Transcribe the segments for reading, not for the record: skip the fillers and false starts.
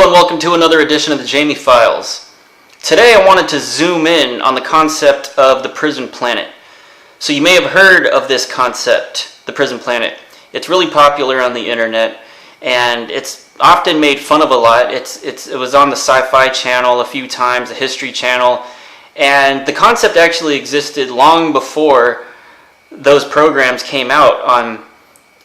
Hello and welcome to another edition of the Jamie Files. Today I wanted to zoom in on the concept of the prison planet. So you may have heard of this concept, the prison planet. It's really popular on the internet and it's often made fun of a lot. It was on the Sci-Fi Channel a few times, the History Channel, and the concept actually existed long before those programs came out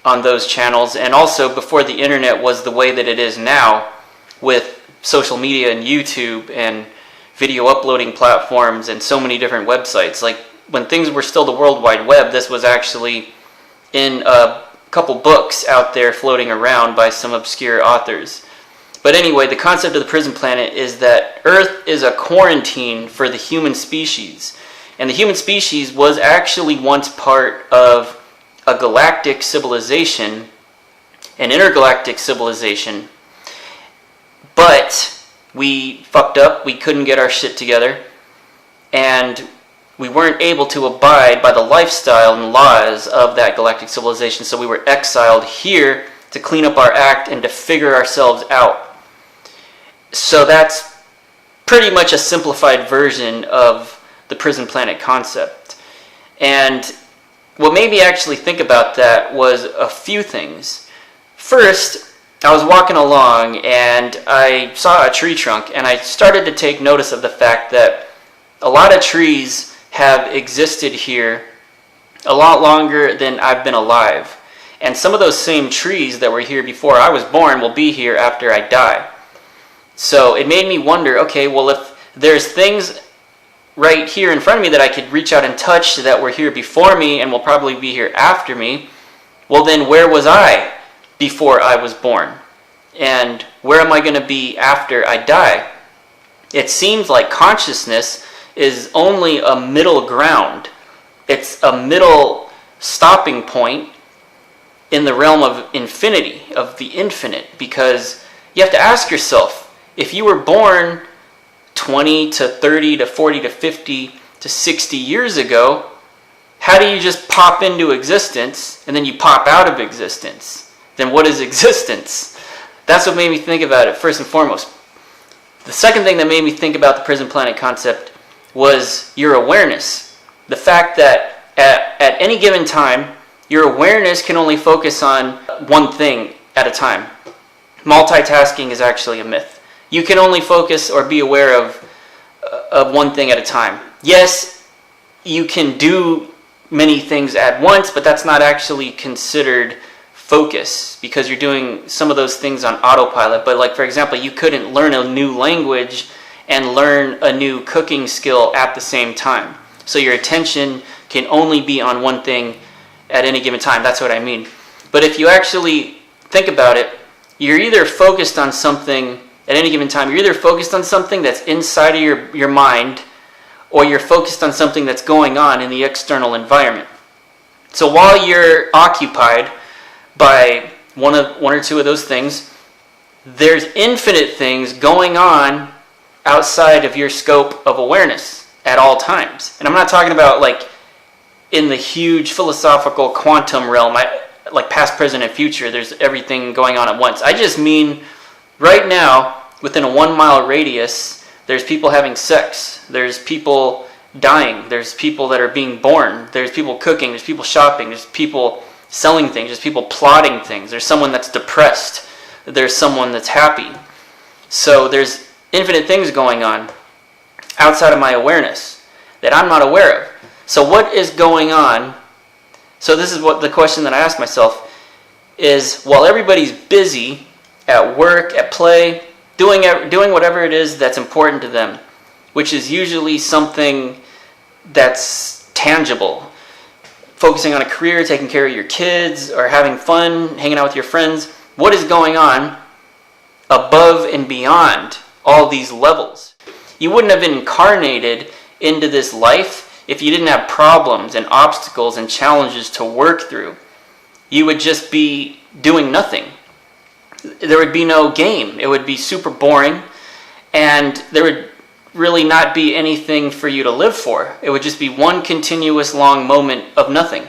on those channels, and also before the internet was the way that it is now with social media and YouTube and video uploading platforms and so many different websites. Like when things were still the World Wide Web, this was actually in a couple books out there floating around by some obscure authors. But anyway, the concept of the prison planet is that Earth is a quarantine for the human species. And the human species was actually once part of a galactic civilization, an intergalactic civilization, but we fucked up, we couldn't get our shit together, and we weren't able to abide by the lifestyle and laws of that galactic civilization, so we were exiled here to clean up our act and to figure ourselves out. So that's pretty much a simplified version of the prison planet concept. And what made me actually think about that was a few things. First, I was walking along and I saw a tree trunk and I started to take notice of the fact that a lot of trees have existed here a lot longer than I've been alive. And some of those same trees that were here before I was born will be here after I die. So it made me wonder, okay, well, if there's things right here in front of me that I could reach out and touch that were here before me and will probably be here after me, well then where was I before I was born? And where am I going to be after I die? It seems like consciousness is only a middle ground. It's a middle stopping point in the realm of infinity, of the infinite, because you have to ask yourself, if you were born 20 to 30 to 40 to 50 to 60 years ago, how do you just pop into existence and then you pop out of existence? Then what is existence? That's what made me think about it first and foremost. The second thing that made me think about the prison planet concept was your awareness. The fact that at any given time, your awareness can only focus on one thing at a time. Multitasking is actually a myth. You can only focus or be aware of one thing at a time. Yes, you can do many things at once, but that's not actually considered focus because you're doing some of those things on autopilot. But like, for example, you couldn't learn a new language and learn a new cooking skill at the same time. So your attention can only be on one thing at any given time. That's what I mean. But if you actually think about it, you're either focused on something at any given time. You're either focused on something that's inside of your mind, or you're focused on something that's going on in the external environment. So while you're occupied by one or two of those things, there's infinite things going on outside of your scope of awareness at all times. And I'm not talking about like in the huge philosophical quantum realm, like past, present, and future, there's everything going on at once. I just mean right now, within a 1 mile radius, there's people having sex, there's people dying, there's people that are being born, there's people cooking, there's people shopping, there's people selling things, there's people plotting things, there's someone that's depressed, there's someone that's happy. So there's infinite things going on outside of my awareness that I'm not aware of. So what is going on? So this is what the question that I ask myself is, while everybody's busy at work, at play, doing whatever it is that's important to them, which is usually something that's tangible, focusing on a career, taking care of your kids, or having fun, hanging out with your friends, what is going on above and beyond all these levels? You wouldn't have been incarnated into this life if you didn't have problems and obstacles and challenges to work through. You would just be doing nothing. There would be no game. It would be super boring, and there would really not be anything for you to live for. It would just be one continuous long moment of nothing.